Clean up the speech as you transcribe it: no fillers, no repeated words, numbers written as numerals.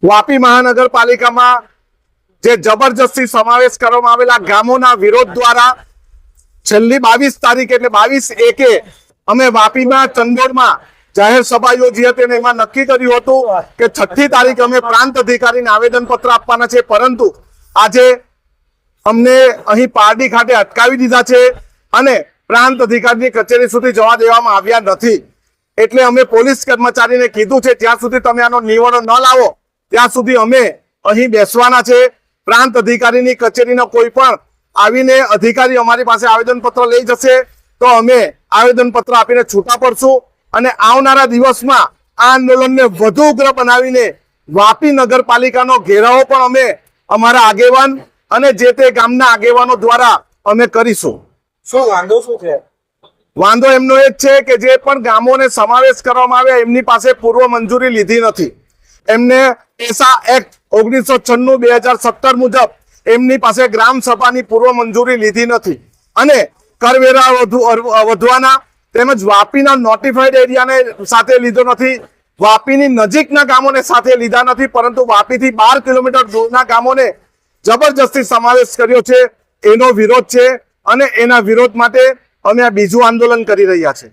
વાપી મહાનગરપાલિકામાં જે જબરજસ્તી સમાવેશ કરવામાં આવેલા ગામોના વિરોધ દ્વારા છેલ્લી 22 તારીખ એટલે 22/1 અમે વાપીમાં ચંદોડમાં જાહેર સભા યોજી હતી અને એમાં નક્કી કર્યું હતું કે 6મી તારીખે અમે પ્રાંત અધિકારીને આવેદન પત્ર આપવાના છે, પરંતુ આજે અમને અહીં પારડી ખાતે અટકાવી દીધા છે અને પ્રાંત અધિકારીની કચેરી સુધી જવા દેવામાં આવ્યા નથી। એટલે અમે પોલીસ કર્મચારીને કીધું છે જ્યાં સુધી તમે આનો નિવારો ન લાવો ત્યાં સુધી અમે અહીં બેસવાના છે। પ્રાંત અધિકારીની કચેરીનો કોઈ પણ આવીને અધિકારી અમારી પાસે આવેદનપત્ર લઈ જશે તો અમે આવેદનપત્ર આપીને છૂટા પડશું અને આવનારા દિવસમાં આ આંદોલનને વધુ ઉગ્ર બનાવીને વાપી નગરપાલિકાનો ઘેરાવો પણ અમે અમારા આગેવાન અને જે તે ગામના આગેવાનો દ્વારા અમે કરીશું। શું વાંધો શું છે? વાંધો એમનો એ જ છે કે જે પણ ગામોને સમાવેશ કરવામાં આવે એમની પાસે પૂર્વ મંજૂરી લીધી નથી। એમને પેસા એક્ટ 1996-2017 મુજબ એમની પાસે ગ્રામ સભાની પૂર્વ મંજૂરી લીધી નથી અને કરવેરા વધવાના તેમજ વાપીના નોટિફાઈડ એરિયાને સાથે લીધો નથી, વાપીની નજીકના ગામોને સાથે લીધા નથી, પરંતુ વાપીથી 12 કિલોમીટર દૂરના ગામોને જબરજસ્તી સમાવેશ કર્યો છે। એનો વિરોધ છે અને એના વિરોધ માટે અમે આ બીજું આંદોલન કરી રહ્યા છે।